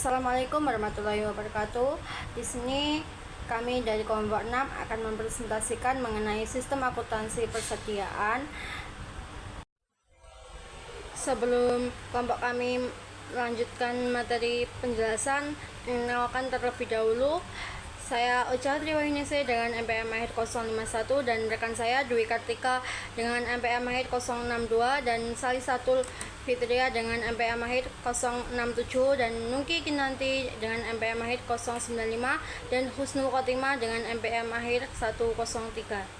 Assalamualaikum warahmatullahi wabarakatuh. Di sini kami dari kelompok 6 akan mempresentasikan mengenai sistem akuntansi persediaan. Sebelum kelompok kami melanjutkan materi penjelasan, mengenalkan terlebih dahulu. Saya Uca Triwahyuningsih dengan MPM Mahir 051 dan rekan saya Dwi Kartika dengan MPM Mahir 062 dan Salisatul Fitria dengan MPM Mahir 067 dan Nungki Kinanti dengan MPM Mahir 095 dan Husnul Khotimah dengan MPM Mahir 103.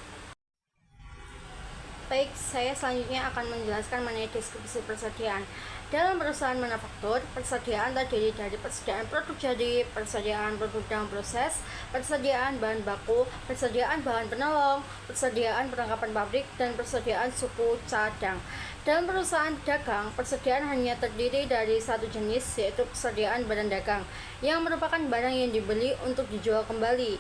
Baik, saya selanjutnya akan menjelaskan mengenai deskripsi persediaan. Dalam perusahaan manufaktur, persediaan terdiri dari persediaan produk jadi, persediaan produk dalam proses, persediaan bahan baku, persediaan bahan penolong, persediaan perlengkapan pabrik, dan persediaan suku cadang. Dalam perusahaan dagang, persediaan hanya terdiri dari satu jenis, yaitu persediaan barang dagang, yang merupakan barang yang dibeli untuk dijual kembali.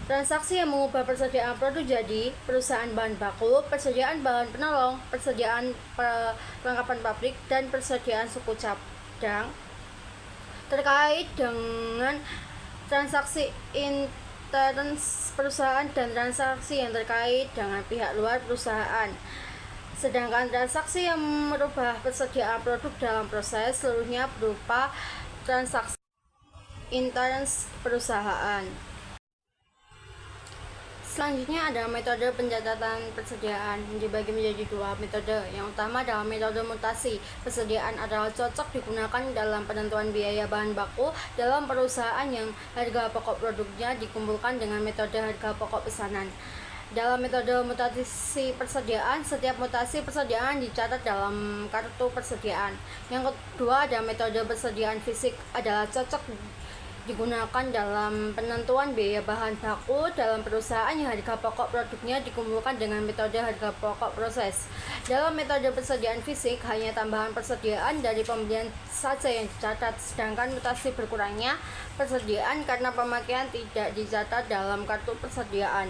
Transaksi yang mengubah persediaan produk jadi, perusahaan bahan baku, persediaan bahan penolong, persediaan perlengkapan pabrik, dan persediaan suku cadang. Terkait dengan transaksi intern perusahaan dan transaksi yang terkait dengan pihak luar perusahaan. Sedangkan transaksi yang merubah persediaan produk dalam proses seluruhnya berupa transaksi intern perusahaan. Selanjutnya ada metode pencatatan persediaan, dibagi menjadi dua metode. Yang utama adalah metode mutasi. Persediaan adalah cocok digunakan dalam penentuan biaya bahan baku dalam perusahaan yang harga pokok produknya dikumpulkan dengan metode harga pokok pesanan. Dalam metode mutasi persediaan, setiap mutasi persediaan dicatat dalam kartu persediaan. Yang kedua ada metode persediaan fisik, adalah cocok digunakan dalam penentuan biaya bahan baku dalam perusahaan yang harga pokok produknya dikumpulkan dengan metode harga pokok proses. Dalam metode persediaan fisik, hanya tambahan persediaan dari pembelian saja yang dicatat, sedangkan mutasi berkurangnya persediaan karena pemakaian tidak dicatat dalam kartu persediaan.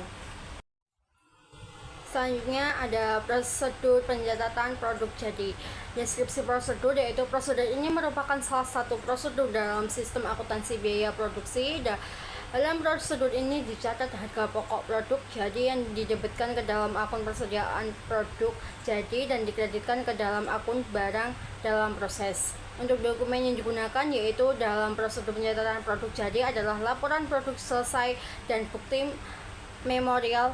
Selanjutnya ada prosedur pencatatan produk jadi. Deskripsi prosedur, yaitu prosedur ini merupakan salah satu prosedur dalam sistem akuntansi biaya produksi. Dalam prosedur ini dicatat harga pokok produk jadi yang didebitkan ke dalam akun persediaan produk jadi dan dikreditkan ke dalam akun barang dalam proses. Untuk dokumen yang digunakan yaitu dalam prosedur pencatatan produk jadi adalah laporan produk selesai dan bukti memorial.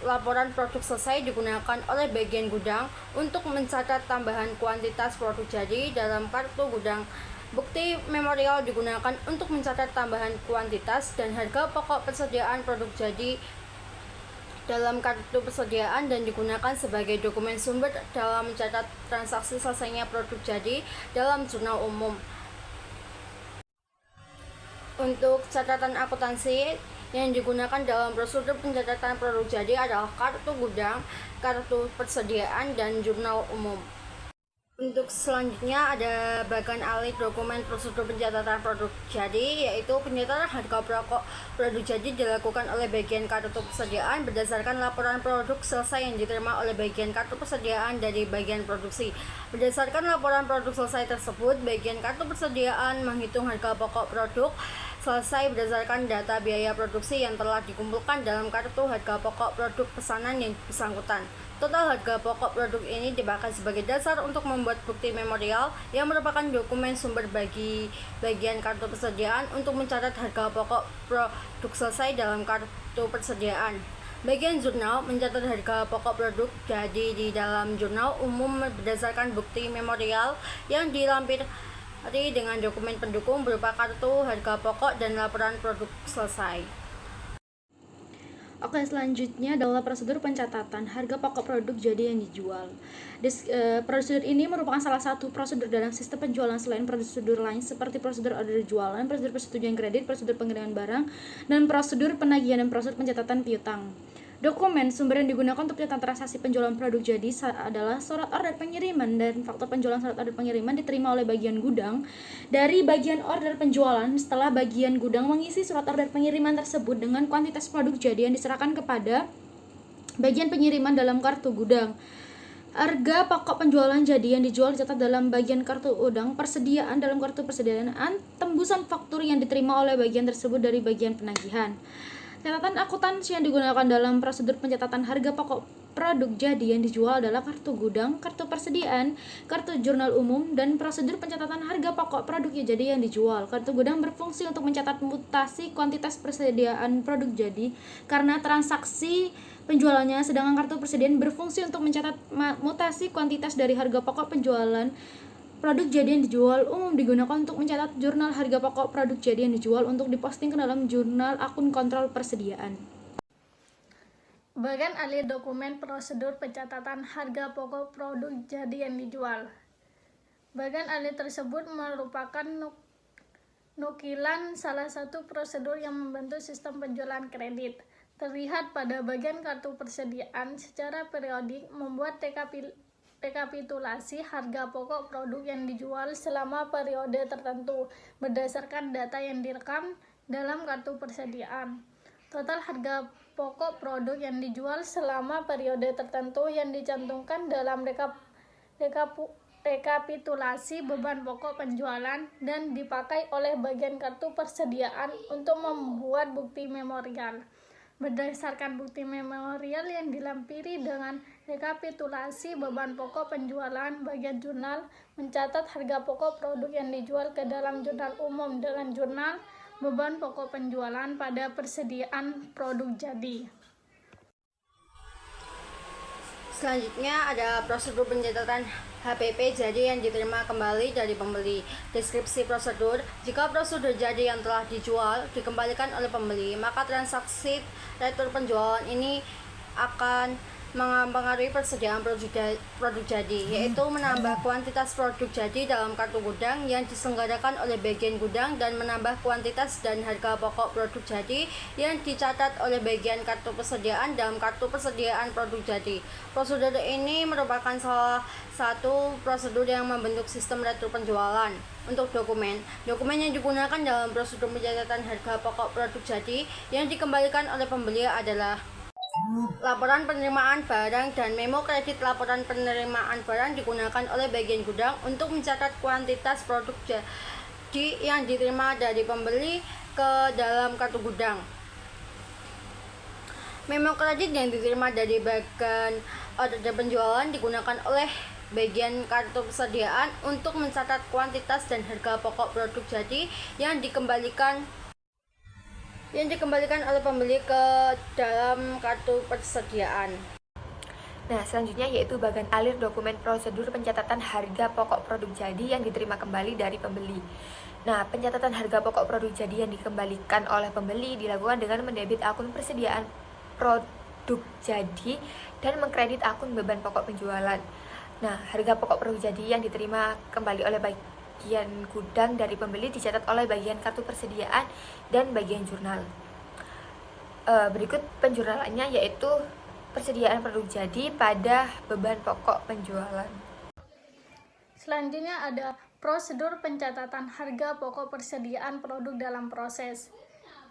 Laporan produk selesai digunakan oleh bagian gudang untuk mencatat tambahan kuantitas produk jadi dalam kartu gudang. Bukti memorial digunakan untuk mencatat tambahan kuantitas dan harga pokok persediaan produk jadi dalam kartu persediaan dan digunakan sebagai dokumen sumber dalam mencatat transaksi selesainya produk jadi dalam jurnal umum. Untuk catatan akuntansi yang digunakan dalam prosedur pencatatan produk jadi adalah kartu gudang, kartu persediaan, dan jurnal umum. Untuk selanjutnya ada bagian alih dokumen prosedur pencatatan produk jadi, yaitu pencatatan harga pokok produk jadi dilakukan oleh bagian kartu persediaan berdasarkan laporan produk selesai yang diterima oleh bagian kartu persediaan dari bagian produksi. Berdasarkan laporan produk selesai tersebut, bagian kartu persediaan menghitung harga pokok produk selesai berdasarkan data biaya produksi yang telah dikumpulkan dalam kartu harga pokok produk pesanan yang bersangkutan. Total harga pokok produk ini dipakai sebagai dasar untuk membuat bukti memorial yang merupakan dokumen sumber bagi bagian kartu persediaan untuk mencatat harga pokok produk selesai dalam kartu persediaan. Bagian jurnal mencatat harga pokok produk jadi di dalam jurnal umum berdasarkan bukti memorial yang dilampirkan dengan dokumen pendukung berupa kartu harga pokok dan laporan produk selesai. Oke, selanjutnya adalah prosedur pencatatan harga pokok produk jadi yang dijual. Prosedur ini merupakan salah satu prosedur dalam sistem penjualan selain prosedur lain seperti prosedur order jualan, prosedur persetujuan kredit, prosedur pengiriman barang, dan prosedur penagihan dan prosedur pencatatan piutang. Dokumen sumber yang digunakan untuk pencatatan transaksi penjualan produk jadi adalah surat order pengiriman dan faktur penjualan surat order pengiriman diterima oleh bagian gudang dari bagian order penjualan setelah bagian gudang mengisi surat order pengiriman tersebut dengan kuantitas produk jadi yang diserahkan kepada bagian pengiriman dalam kartu gudang. Harga pokok penjualan jadi yang dijual dicatat dalam bagian kartu udang persediaan dalam kartu persediaan tembusan faktur yang diterima oleh bagian tersebut dari bagian penagihan. Catatan akuntansi yang digunakan dalam prosedur pencatatan harga pokok produk jadi yang dijual adalah kartu gudang, kartu persediaan, kartu jurnal umum, dan prosedur pencatatan harga pokok produk jadi yang dijual. Kartu gudang berfungsi untuk mencatat mutasi kuantitas persediaan produk jadi karena transaksi penjualannya, sedangkan kartu persediaan berfungsi untuk mencatat mutasi kuantitas dari harga pokok penjualan produk jadi yang dijual. Umum digunakan untuk mencatat jurnal harga pokok produk jadi yang dijual untuk diposting ke dalam jurnal akun kontrol persediaan. Bagian alih dokumen prosedur pencatatan harga pokok produk jadi yang dijual. Bagian alih tersebut merupakan nukilan salah satu prosedur yang membentuk sistem penjualan kredit. Terlihat pada bagian kartu persediaan secara periodik membuat rekapitulasi harga pokok produk yang dijual selama periode tertentu berdasarkan data yang direkam dalam kartu persediaan. Total harga pokok produk yang dijual selama periode tertentu yang dicantumkan dalam rekapitulasi beban pokok penjualan dan dipakai oleh bagian kartu persediaan untuk membuat bukti memorial. Berdasarkan bukti memorial yang dilampiri dengan rekapitulasi beban pokok penjualan, bagian jurnal mencatat harga pokok produk yang dijual ke dalam jurnal umum dengan jurnal beban pokok penjualan pada persediaan produk jadi. Selanjutnya ada prosedur pencatatan HPP jadi yang diterima kembali dari pembeli. Deskripsi prosedur: jika prosedur jadi yang telah dijual dikembalikan oleh pembeli, maka transaksi retur penjualan ini akan mempengaruhi persediaan produk jadi, yaitu menambah kuantitas produk jadi dalam kartu gudang yang diselenggarakan oleh bagian gudang dan menambah kuantitas dan harga pokok produk jadi yang dicatat oleh bagian kartu persediaan dalam kartu persediaan produk jadi. Prosedur ini merupakan salah satu prosedur yang membentuk sistem retur penjualan. Untuk dokumen yang digunakan dalam prosedur pencatatan harga pokok produk jadi yang dikembalikan oleh pembeli adalah laporan penerimaan barang dan memo kredit. Laporan penerimaan barang digunakan oleh bagian gudang untuk mencatat kuantitas produk jadi yang diterima dari pembeli ke dalam kartu gudang. Memo kredit yang diterima dari bagian order penjualan digunakan oleh bagian kartu persediaan untuk mencatat kuantitas dan harga pokok produk jadi yang dikembalikan oleh pembeli ke dalam kartu persediaan. Nah, selanjutnya yaitu bagian alir dokumen prosedur pencatatan harga pokok produk jadi yang diterima kembali dari pembeli. Nah, pencatatan harga pokok produk jadi yang dikembalikan oleh pembeli dilakukan dengan mendebit akun persediaan produk jadi dan mengkredit akun beban pokok penjualan. Nah, harga pokok produk jadi yang diterima kembali oleh bagian gudang dari pembeli dicatat oleh bagian kartu persediaan dan bagian jurnal. Berikut penjurnalannya yaitu persediaan produk jadi pada beban pokok penjualan. Selanjutnya ada prosedur pencatatan harga pokok persediaan produk dalam proses.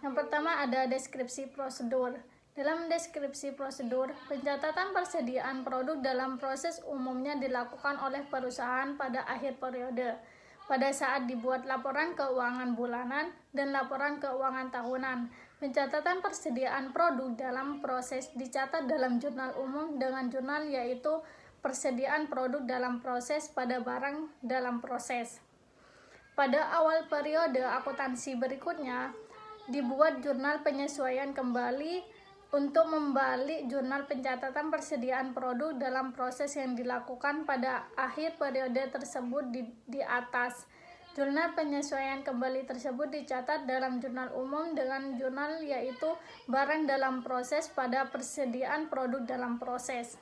Yang pertama ada deskripsi prosedur. Dalam deskripsi prosedur, pencatatan persediaan produk dalam proses umumnya dilakukan oleh perusahaan pada akhir periode, pada saat dibuat laporan keuangan bulanan dan laporan keuangan tahunan. Pencatatan persediaan produk dalam proses dicatat dalam jurnal umum dengan jurnal yaitu persediaan produk dalam proses pada barang dalam proses. Pada awal periode akuntansi berikutnya, dibuat jurnal penyesuaian kembali untuk membalik jurnal pencatatan persediaan produk dalam proses yang dilakukan pada akhir periode tersebut di atas. Jurnal penyesuaian kembali tersebut dicatat dalam jurnal umum dengan jurnal yaitu barang dalam proses pada persediaan produk dalam proses.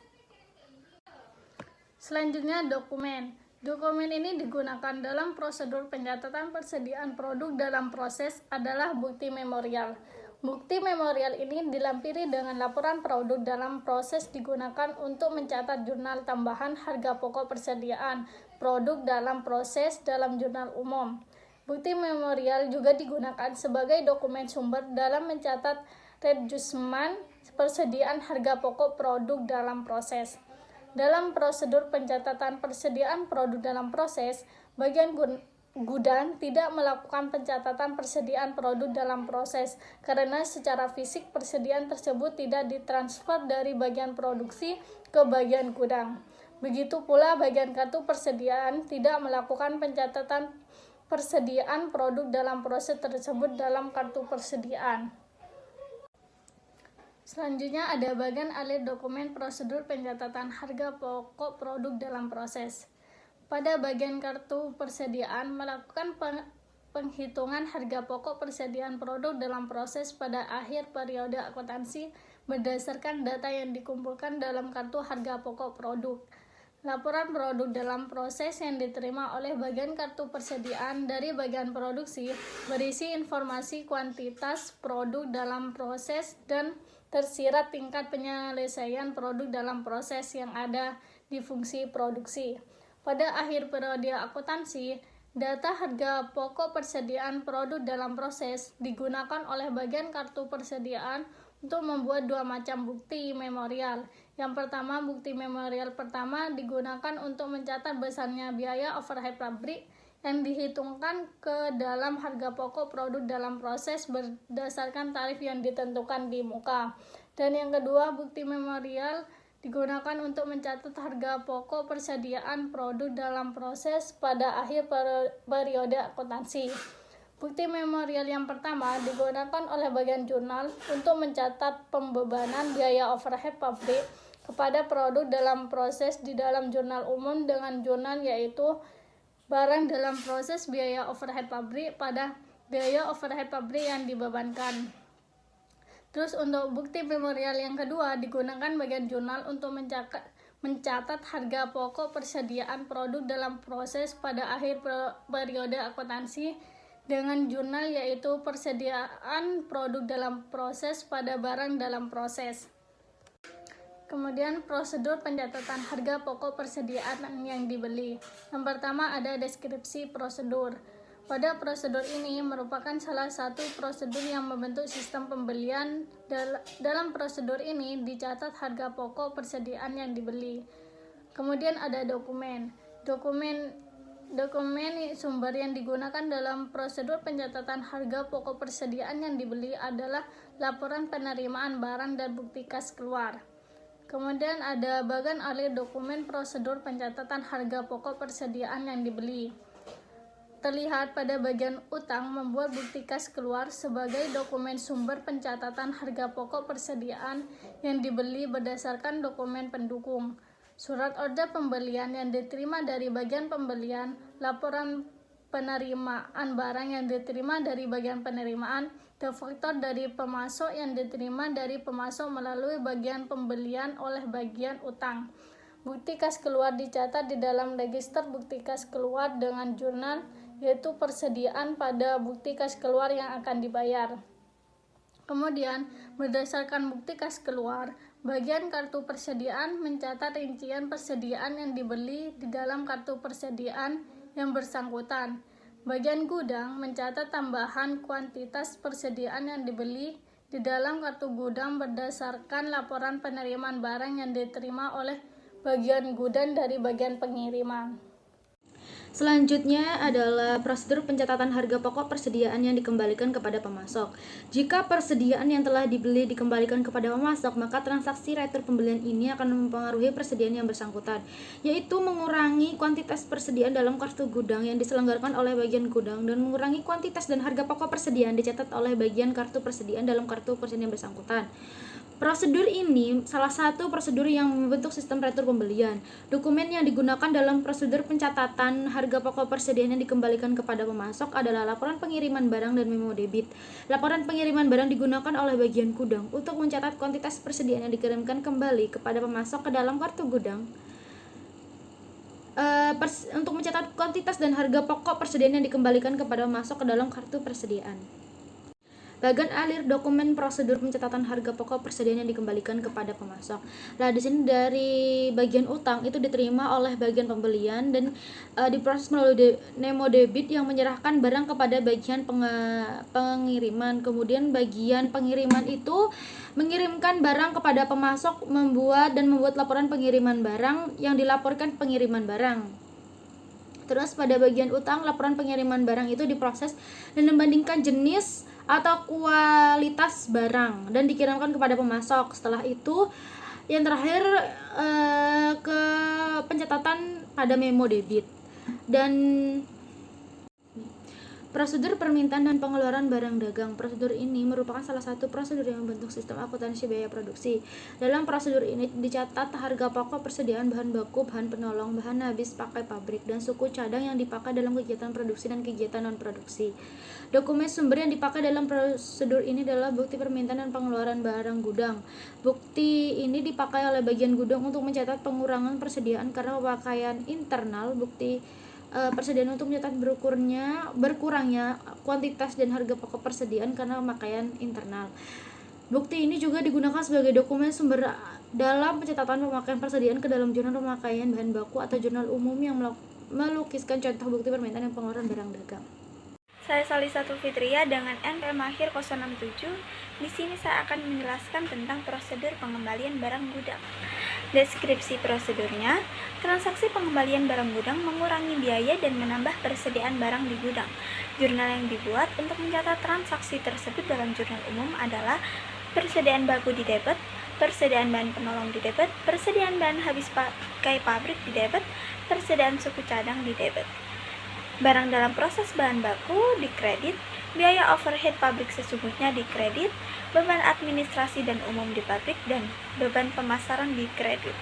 Selanjutnya dokumen. Dokumen ini digunakan dalam prosedur pencatatan persediaan produk dalam proses adalah bukti memorial. Bukti memorial ini dilampiri dengan laporan produk dalam proses digunakan untuk mencatat jurnal tambahan harga pokok persediaan produk dalam proses dalam jurnal umum. Bukti memorial juga digunakan sebagai dokumen sumber dalam mencatat redjustment persediaan harga pokok produk dalam proses. Dalam prosedur pencatatan persediaan produk dalam proses, bagian gudang tidak melakukan pencatatan persediaan produk dalam proses karena secara fisik persediaan tersebut tidak ditransfer dari bagian produksi ke bagian gudang. Begitu pula bagian kartu persediaan tidak melakukan pencatatan persediaan produk dalam proses tersebut dalam kartu persediaan. Selanjutnya ada bagian alir dokumen prosedur pencatatan harga pokok produk dalam proses. Pada bagian kartu persediaan melakukan penghitungan harga pokok persediaan produk dalam proses pada akhir periode akuntansi berdasarkan data yang dikumpulkan dalam kartu harga pokok produk. Laporan produk dalam proses yang diterima oleh bagian kartu persediaan dari bagian produksi berisi informasi kuantitas produk dalam proses dan tersirat tingkat penyelesaian produk dalam proses yang ada di fungsi produksi. Pada akhir periode akuntansi, data harga pokok persediaan produk dalam proses digunakan oleh bagian kartu persediaan untuk membuat dua macam bukti memorial. Yang pertama, bukti memorial pertama digunakan untuk mencatat besarnya biaya overhead pabrik yang dihitungkan ke dalam harga pokok produk dalam proses berdasarkan tarif yang ditentukan di muka. Dan yang kedua, bukti memorial digunakan untuk mencatat harga pokok persediaan produk dalam proses pada akhir periode akuntansi. Bukti memorial yang pertama digunakan oleh bagian jurnal untuk mencatat pembebanan biaya overhead pabrik kepada produk dalam proses di dalam jurnal umum dengan jurnal yaitu barang dalam proses biaya overhead pabrik pada biaya overhead pabrik yang dibebankan. Terus untuk bukti memorial yang kedua digunakan bagian jurnal untuk mencatat harga pokok persediaan produk dalam proses pada akhir periode akuntansi dengan jurnal yaitu persediaan produk dalam proses pada barang dalam proses. Kemudian prosedur pencatatan harga pokok persediaan yang dibeli. Yang pertama ada deskripsi prosedur. Pada prosedur ini merupakan salah satu prosedur yang membentuk sistem pembelian. Dalam prosedur ini dicatat harga pokok persediaan yang dibeli. Kemudian ada dokumen. Dokumen sumber yang digunakan dalam prosedur pencatatan harga pokok persediaan yang dibeli adalah laporan penerimaan barang dan bukti kas keluar. Kemudian ada bagian alir dokumen prosedur pencatatan harga pokok persediaan yang dibeli. Terlihat pada bagian utang membuat bukti kas keluar sebagai dokumen sumber pencatatan harga pokok persediaan yang dibeli berdasarkan dokumen pendukung. Surat order pembelian yang diterima dari bagian pembelian, laporan penerimaan barang yang diterima dari bagian penerimaan, faktor dari pemasok yang diterima dari pemasok melalui bagian pembelian oleh bagian utang. Bukti kas keluar dicatat di dalam register bukti kas keluar dengan jurnal, yaitu persediaan pada bukti kas keluar yang akan dibayar. Kemudian, berdasarkan bukti kas keluar, bagian kartu persediaan mencatat rincian persediaan yang dibeli di dalam kartu persediaan yang bersangkutan. Bagian gudang mencatat tambahan kuantitas persediaan yang dibeli di dalam kartu gudang berdasarkan laporan penerimaan barang yang diterima oleh bagian gudang dari bagian pengiriman. Selanjutnya adalah prosedur pencatatan harga pokok persediaan yang dikembalikan kepada pemasok. Jika persediaan yang telah dibeli dikembalikan kepada pemasok, maka transaksi retur pembelian ini akan mempengaruhi persediaan yang bersangkutan, yaitu mengurangi kuantitas persediaan dalam kartu gudang yang diselenggarakan oleh bagian gudang dan mengurangi kuantitas dan harga pokok persediaan dicatat oleh bagian kartu persediaan dalam kartu persediaan yang bersangkutan. Prosedur ini salah satu prosedur yang membentuk sistem retur pembelian. Dokumen yang digunakan dalam prosedur pencatatan harga pokok persediaan yang dikembalikan kepada pemasok adalah laporan pengiriman barang dan memo debit. Laporan pengiriman barang digunakan oleh bagian gudang untuk mencatat kuantitas persediaan yang dikirimkan kembali kepada pemasok ke dalam kartu gudang. Untuk mencatat kuantitas dan harga pokok persediaan yang dikembalikan kepada pemasok ke dalam kartu persediaan. Bagian alir dokumen prosedur pencatatan harga pokok persediaan yang dikembalikan kepada pemasok. Nah, di sini dari bagian utang itu diterima oleh bagian pembelian dan diproses melalui nemo debit yang menyerahkan barang kepada bagian pengiriman. Kemudian bagian pengiriman itu mengirimkan barang kepada pemasok, membuat laporan pengiriman barang yang dilaporkan pengiriman barang. Terus pada bagian utang, laporan pengiriman barang itu diproses dan membandingkan jenis atau kualitas barang dan dikirimkan kepada pemasok. Setelah itu yang terakhir ke pencatatan pada memo debit. Dan prosedur permintaan dan pengeluaran barang dagang. Prosedur ini merupakan salah satu prosedur yang membentuk sistem akuntansi biaya produksi. Dalam prosedur ini dicatat harga pokok, persediaan bahan baku, bahan penolong, bahan habis pakai pabrik, dan suku cadang yang dipakai dalam kegiatan produksi dan kegiatan non-produksi. Dokumen sumber yang dipakai dalam prosedur ini adalah bukti permintaan dan pengeluaran barang gudang. Bukti ini dipakai oleh bagian gudang untuk mencatat pengurangan persediaan karena pemakaian internal, bukti persediaan untuk mencatat berkurangnya kuantitas dan harga pokok persediaan karena pemakaian internal. Bukti ini juga digunakan sebagai dokumen sumber dalam pencatatan pemakaian persediaan ke dalam jurnal pemakaian bahan baku atau jurnal umum yang melukiskan contoh bukti permintaan dan pengeluaran barang dagang. Saya Salisatu Fitria dengan NPM akhir 067. Di sini saya akan menjelaskan tentang prosedur pengembalian barang gudang. Deskripsi prosedurnya, transaksi pengembalian barang gudang mengurangi biaya dan menambah persediaan barang di gudang. Jurnal yang dibuat untuk mencatat transaksi tersebut dalam jurnal umum adalah persediaan baku di debit, persediaan bahan penolong di debit, persediaan bahan habis pakai pabrik di debit, persediaan suku cadang di debit. Barang dalam proses bahan baku dikredit, biaya overhead pabrik sesungguhnya dikredit, beban administrasi dan umum di pabrik, dan beban pemasaran dikredit.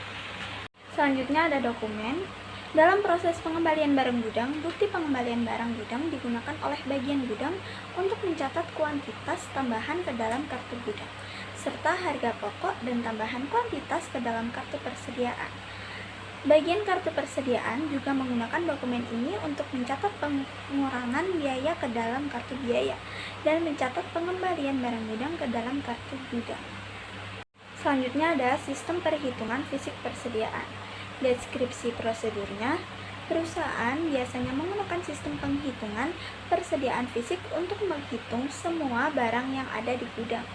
Selanjutnya ada dokumen. Dalam proses pengembalian barang gudang, bukti pengembalian barang gudang digunakan oleh bagian gudang untuk mencatat kuantitas tambahan ke dalam kartu gudang, serta harga pokok dan tambahan kuantitas ke dalam kartu persediaan. Bagian kartu persediaan juga menggunakan dokumen ini untuk mencatat pengurangan biaya ke dalam kartu biaya dan mencatat pengembalian barang gudang ke dalam kartu gudang. Selanjutnya ada sistem perhitungan fisik persediaan. Deskripsi prosedurnya, perusahaan biasanya menggunakan sistem penghitungan persediaan fisik untuk menghitung semua barang yang ada di gudang.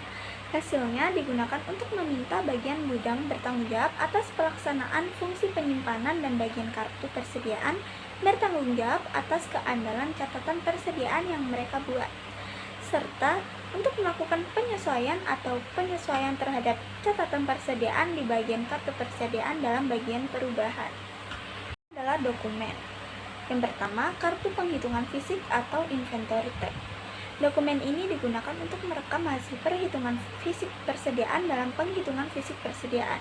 Hasilnya digunakan untuk meminta bagian gudang bertanggung jawab atas pelaksanaan fungsi penyimpanan dan bagian kartu persediaan bertanggung jawab atas keandalan catatan persediaan yang mereka buat, serta untuk melakukan penyesuaian terhadap catatan persediaan di bagian kartu persediaan dalam bagian perubahan. Adalah dokumen. Yang pertama, kartu penghitungan fisik atau inventory tab. Dokumen ini digunakan untuk merekam hasil perhitungan fisik persediaan dalam penghitungan fisik persediaan.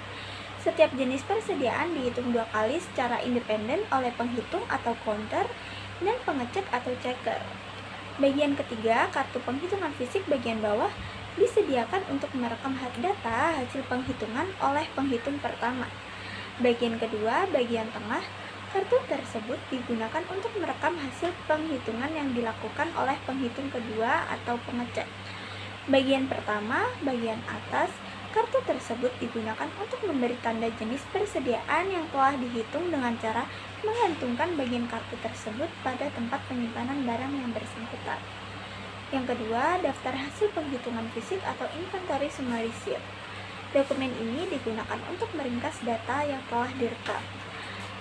Setiap jenis persediaan dihitung 2 kali secara independen oleh penghitung atau counter dan pengecek atau checker. Bagian ketiga, kartu penghitungan fisik bagian bawah disediakan untuk merekam data hasil penghitungan oleh penghitung pertama. Bagian kedua, bagian tengah, kartu tersebut digunakan untuk merekam hasil penghitungan yang dilakukan oleh penghitung kedua atau pengecek. Bagian pertama, bagian atas, kartu tersebut digunakan untuk memberi tanda jenis persediaan yang telah dihitung dengan cara menggantungkan bagian kartu tersebut pada tempat penyimpanan barang yang bersangkutan. Yang kedua, daftar hasil penghitungan fisik atau inventory summary sheet. Dokumen ini digunakan untuk meringkas data yang telah direkam.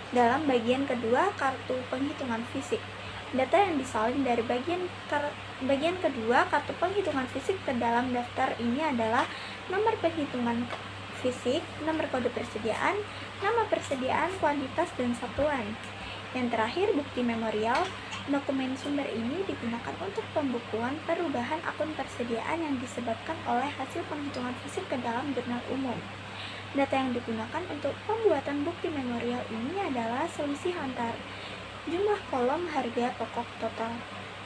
Dalam bagian kedua, kartu penghitungan fisik. Data yang disalin dari bagian kedua kartu penghitungan fisik ke dalam daftar ini adalah nomor penghitungan fisik, nomor kode persediaan, nama persediaan, kuantitas, dan satuan. Yang terakhir, bukti memorial. Dokumen sumber ini digunakan untuk pembukuan perubahan akun persediaan yang disebabkan oleh hasil penghitungan fisik ke dalam jurnal umum. Data yang digunakan untuk pembuatan bukti memorial ini adalah selisih antar jumlah kolom harga pokok total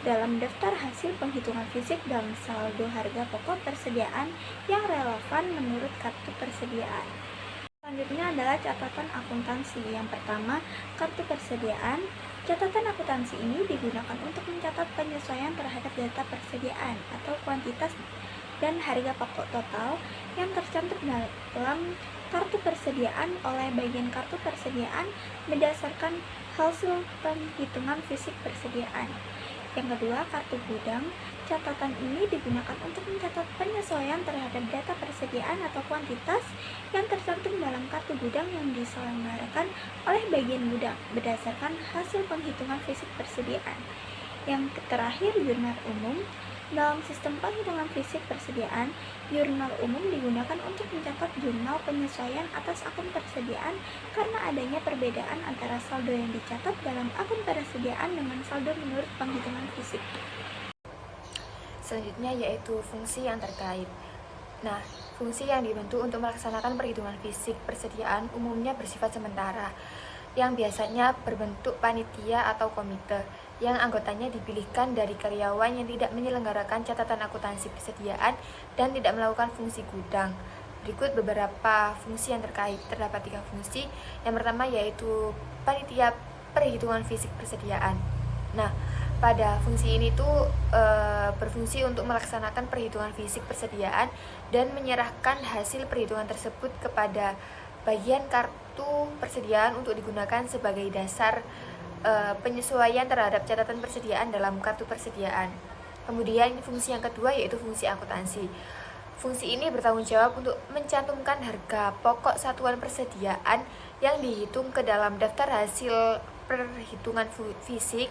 dalam daftar hasil penghitungan fisik dan saldo harga pokok persediaan yang relevan menurut kartu persediaan. Selanjutnya adalah catatan akuntansi. Yang pertama, kartu persediaan. Catatan akuntansi ini digunakan untuk mencatat mencatat penyesuaian terhadap data persediaan atau kuantitas dan harga pokok total yang tercantum dalam kartu persediaan oleh bagian kartu persediaan berdasarkan hasil penghitungan fisik persediaan. Yang kedua, kartu gudang. Catatan ini digunakan untuk mencatat penyesuaian terhadap data persediaan atau kuantitas yang tercantum dalam kartu gudang yang diselenggarakan oleh bagian gudang berdasarkan hasil penghitungan fisik persediaan. Yang terakhir, jurnal umum. Dalam sistem penghitungan fisik persediaan, jurnal umum digunakan untuk mencatat jurnal penyesuaian atas akun persediaan karena adanya perbedaan antara saldo yang dicatat dalam akun persediaan dengan saldo menurut penghitungan fisik. Selanjutnya yaitu fungsi yang terkait. Nah, fungsi yang dibentuk untuk melaksanakan perhitungan fisik persediaan umumnya bersifat sementara, yang biasanya berbentuk panitia atau komite, yang anggotanya dipilihkan dari karyawan yang tidak menyelenggarakan catatan akuntansi persediaan dan tidak melakukan fungsi gudang. Berikut beberapa fungsi yang terkait. Terdapat 3 fungsi. Yang pertama yaitu panitia perhitungan fisik persediaan. Nah, pada fungsi ini tuh berfungsi untuk melaksanakan perhitungan fisik persediaan dan menyerahkan hasil perhitungan tersebut kepada bagian kartu persediaan untuk digunakan sebagai dasar penyesuaian terhadap catatan persediaan dalam kartu persediaan. Kemudian fungsi yang kedua yaitu fungsi akuntansi. Fungsi ini bertanggung jawab untuk mencantumkan harga pokok satuan persediaan yang dihitung ke dalam daftar hasil perhitungan fisik,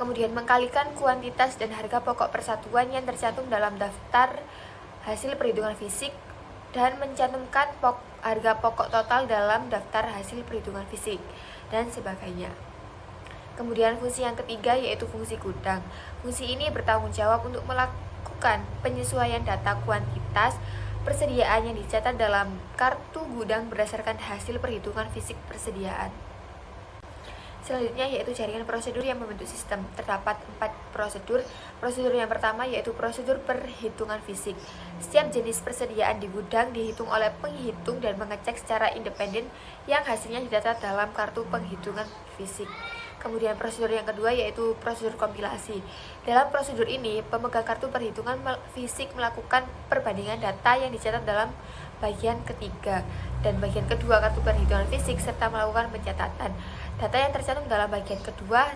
kemudian mengkalikan kuantitas dan harga pokok persatuan yang tercantum dalam daftar hasil perhitungan fisik dan mencantumkan harga pokok total dalam daftar hasil perhitungan fisik dan sebagainya. Kemudian fungsi yang ketiga yaitu fungsi gudang. Fungsi ini bertanggung jawab untuk melakukan penyesuaian data kuantitas persediaan yang dicatat dalam kartu gudang berdasarkan hasil perhitungan fisik persediaan. Selanjutnya yaitu jaringan prosedur yang membentuk sistem. Terdapat 4 prosedur. Prosedur yang pertama yaitu prosedur perhitungan fisik. Setiap jenis persediaan di gudang dihitung oleh penghitung dan mengecek secara independen yang hasilnya dicatat dalam kartu penghitungan fisik. Kemudian prosedur yang kedua yaitu prosedur kompilasi. Dalam prosedur ini, pemegang kartu perhitungan fisik melakukan perbandingan data yang dicatat dalam bagian ketiga dan bagian kedua kartu perhitungan fisik serta melakukan pencatatan data yang tercantum dalam bagian kedua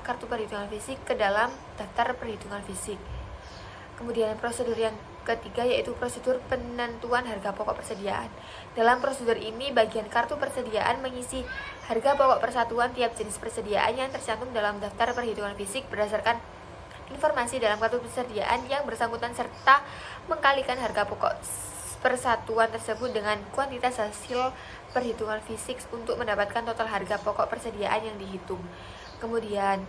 kartu perhitungan fisik ke dalam daftar perhitungan fisik. Kemudian prosedur yang ketiga yaitu prosedur penentuan harga pokok persediaan. Dalam prosedur ini, bagian kartu persediaan mengisi harga pokok persatuan tiap jenis persediaan yang tercantum dalam daftar perhitungan fisik berdasarkan informasi dalam kartu persediaan yang bersangkutan serta mengkalikan harga pokok persatuan tersebut dengan kuantitas hasil perhitungan fisik untuk mendapatkan total harga pokok persediaan yang dihitung. Kemudian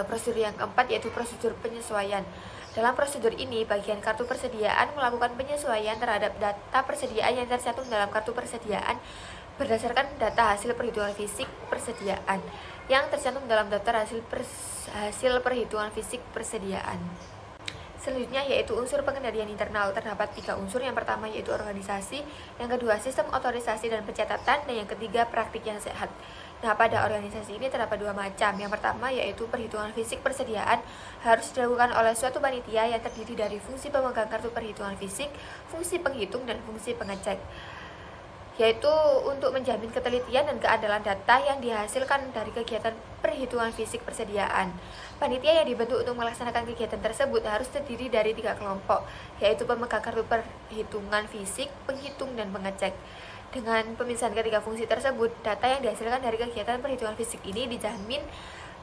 prosedur yang keempat yaitu prosedur penyesuaian. Dalam prosedur ini, bagian kartu persediaan melakukan penyesuaian terhadap data persediaan yang tercantum dalam kartu persediaan berdasarkan data hasil perhitungan fisik persediaan yang tercantum dalam daftar hasil perhitungan fisik persediaan. Selanjutnya yaitu unsur pengendalian internal. Terdapat 3 unsur. Yang pertama yaitu organisasi, yang kedua sistem otorisasi dan pencatatan, dan yang ketiga praktik yang sehat. Nah, pada organisasi ini terdapat 2 macam. Yang pertama yaitu perhitungan fisik persediaan harus dilakukan oleh suatu panitia yang terdiri dari fungsi pemegang kartu perhitungan fisik, fungsi penghitung, dan fungsi pengecek, yaitu untuk menjamin ketelitian dan keandalan data yang dihasilkan dari kegiatan perhitungan fisik persediaan. Panitia yang dibentuk untuk melaksanakan kegiatan tersebut harus terdiri dari 3 kelompok, yaitu pemegang kartu perhitungan fisik, penghitung, dan pengecek. Dengan pemisahan ketiga fungsi tersebut, data yang dihasilkan dari kegiatan perhitungan fisik ini dijamin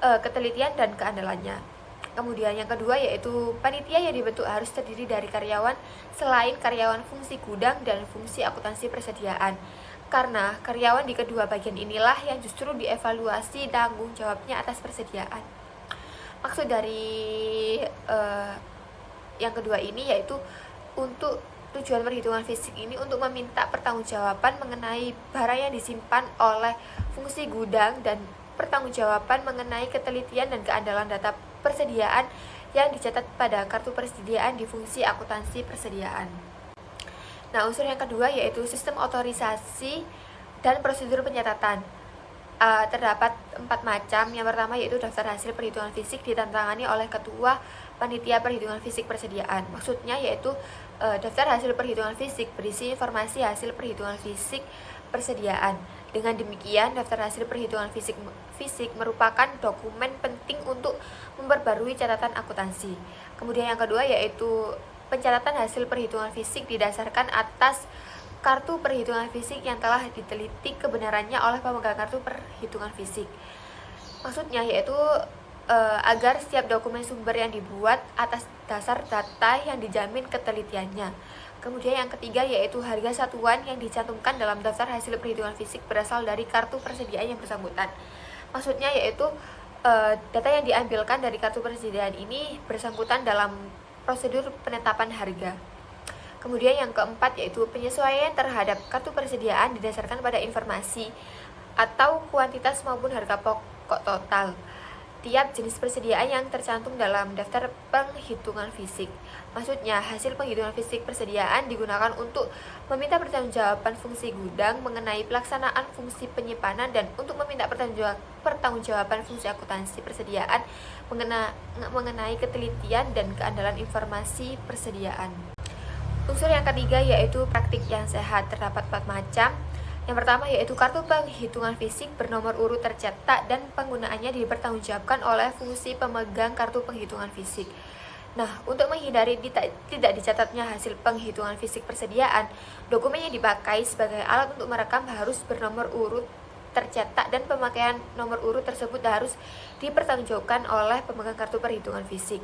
ketelitian dan keandalannya. Kemudian yang kedua yaitu panitia yang dibentuk harus terdiri dari karyawan selain karyawan fungsi gudang dan fungsi akuntansi persediaan. Karena karyawan di kedua bagian inilah yang justru dievaluasi tanggung jawabnya atas persediaan. Maksud dari yang kedua ini yaitu untuk tujuan perhitungan fisik ini untuk meminta pertanggungjawaban mengenai barang yang disimpan oleh fungsi gudang dan pertanggungjawaban mengenai ketelitian dan keandalan data persediaan yang dicatat pada kartu persediaan di fungsi akuntansi persediaan. Nah, unsur yang kedua yaitu sistem otorisasi dan prosedur pencatatan. Terdapat 4 macam. Yang pertama yaitu daftar hasil perhitungan fisik ditantangani oleh Ketua Panitia Perhitungan Fisik Persediaan. Maksudnya yaitu daftar hasil perhitungan fisik berisi informasi hasil perhitungan fisik persediaan. Dengan demikian, daftar hasil perhitungan fisik merupakan dokumen penting untuk memperbarui catatan akuntansi. Kemudian yang kedua yaitu pencatatan hasil perhitungan fisik didasarkan atas kartu perhitungan fisik yang telah diteliti kebenarannya oleh pemegang kartu perhitungan fisik. Maksudnya yaitu agar setiap dokumen sumber yang dibuat atas dasar data yang dijamin ketelitiannya. Kemudian yang ketiga yaitu harga satuan yang dicantumkan dalam daftar hasil perhitungan fisik berasal dari kartu persediaan yang bersangkutan. Maksudnya yaitu data yang diambilkan dari kartu persediaan ini bersangkutan dalam prosedur penetapan harga. Kemudian yang keempat yaitu penyesuaian terhadap kartu persediaan didasarkan pada informasi atau kuantitas maupun harga pokok total tiap jenis persediaan yang tercantum dalam daftar penghitungan fisik. Maksudnya, hasil penghitungan fisik persediaan digunakan untuk meminta pertanggungjawaban fungsi gudang mengenai pelaksanaan fungsi penyimpanan dan untuk meminta pertanggungjawaban fungsi akuntansi persediaan mengenai ketelitian dan keandalan informasi persediaan. Unsur yang ketiga yaitu praktik yang sehat. Terdapat 4 macam. Yang pertama yaitu kartu penghitungan fisik bernomor urut tercetak dan penggunaannya dipertanggungjawabkan oleh fungsi pemegang kartu penghitungan fisik. Nah, untuk menghindari tidak dicatatnya hasil penghitungan fisik persediaan, dokumen yang dipakai sebagai alat untuk merekam harus bernomor urut tercetak dan pemakaian nomor urut tersebut harus dipertanggungjawabkan oleh pemegang kartu perhitungan fisik.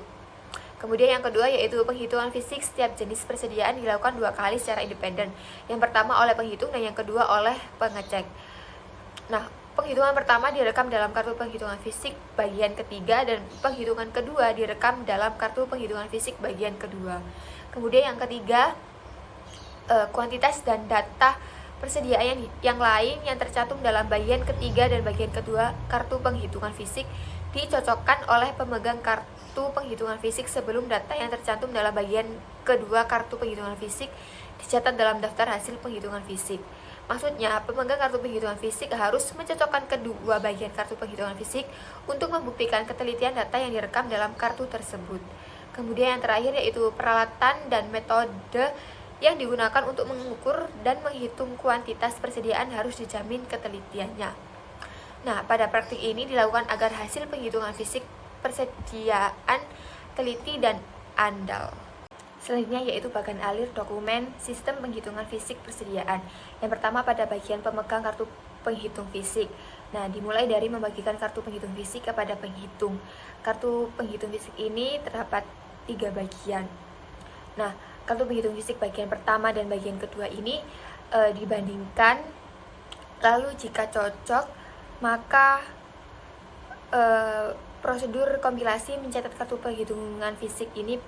Kemudian yang kedua yaitu penghitungan fisik setiap jenis persediaan dilakukan 2 kali secara independen. Yang pertama oleh penghitung dan yang kedua oleh pengecek. Nah, penghitungan pertama direkam dalam kartu penghitungan fisik bagian ketiga dan penghitungan kedua direkam dalam kartu penghitungan fisik bagian kedua. Kemudian yang ketiga, kuantitas dan data persediaan yang lain yang tercantum dalam bagian ketiga dan bagian kedua kartu penghitungan fisik dicocokkan oleh pemegang kartu penghitungan fisik sebelum data yang tercantum dalam bagian kedua kartu penghitungan fisik dicatat dalam daftar hasil penghitungan fisik. Maksudnya, pemegang kartu penghitungan fisik harus mencocokkan kedua bagian kartu penghitungan fisik untuk membuktikan ketelitian data yang direkam dalam kartu tersebut. Kemudian yang terakhir yaitu peralatan dan metode yang digunakan untuk mengukur dan menghitung kuantitas persediaan harus dijamin ketelitiannya. Nah, pada praktik ini dilakukan agar hasil penghitungan fisik persediaan teliti dan andal. Selanjutnya yaitu bagian alir dokumen sistem penghitungan fisik persediaan. Yang pertama pada bagian pemegang kartu penghitung fisik. Nah, dimulai dari membagikan kartu penghitung fisik kepada penghitung. Kartu penghitung fisik ini terdapat 3 bagian. Nah, kartu penghitung fisik bagian pertama dan bagian kedua ini dibandingkan. Lalu jika cocok, maka prosedur kompilasi mencatat kartu penghitungan fisik ini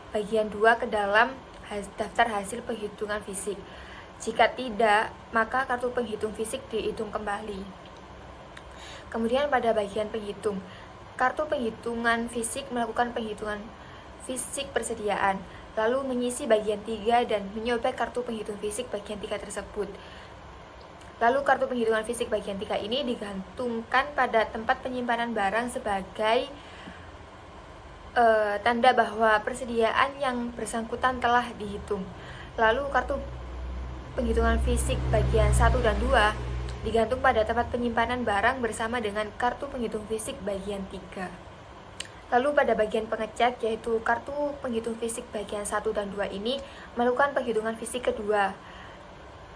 bagian 2 ke dalam daftar hasil penghitungan fisik. Jika tidak, maka kartu penghitung fisik dihitung kembali. Kemudian pada bagian penghitung, kartu penghitungan fisik melakukan penghitungan fisik persediaan, lalu mengisi bagian 3 dan menyobek kartu penghitung fisik bagian 3 tersebut. Lalu kartu penghitungan fisik bagian 3 ini digantungkan pada tempat penyimpanan barang sebagai tanda bahwa persediaan yang bersangkutan telah dihitung. Lalu kartu penghitungan fisik bagian 1 dan 2 digantung pada tempat penyimpanan barang bersama dengan kartu penghitung fisik bagian 3. Lalu pada bagian pengecek yaitu kartu penghitung fisik bagian 1 dan 2 ini melakukan penghitungan fisik kedua.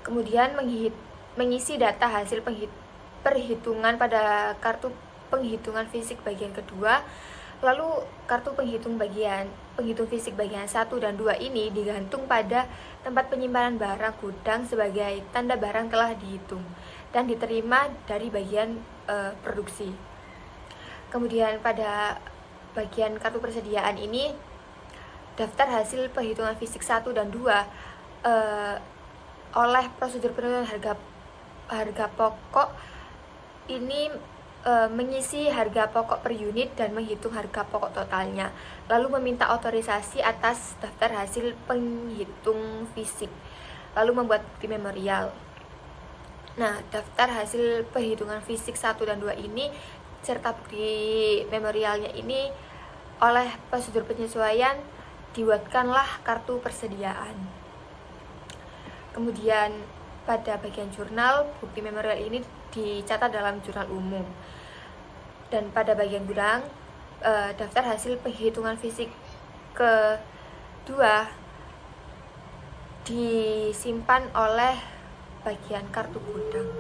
Kemudian mengisi data hasil perhitungan pada kartu penghitungan fisik bagian kedua. Lalu kartu penghitung fisik bagian 1 dan 2 ini digantung pada tempat penyimpanan barang gudang sebagai tanda barang telah dihitung dan diterima dari bagian produksi. Kemudian pada bagian kartu persediaan ini daftar hasil perhitungan fisik 1 dan 2 oleh prosedur penentuan harga pokok ini mengisi harga pokok per unit dan menghitung harga pokok totalnya, lalu meminta otorisasi atas daftar hasil penghitung fisik, lalu membuat bukti memorial. Nah, daftar hasil perhitungan fisik 1 dan 2 ini serta bukti memorialnya ini oleh prosedur penyesuaian dibuatkanlah kartu persediaan. Kemudian pada bagian jurnal, bukti memorial ini dicatat dalam jurnal umum. Dan pada bagian gudang, daftar hasil penghitungan fisik kedua disimpan oleh bagian kartu gudang.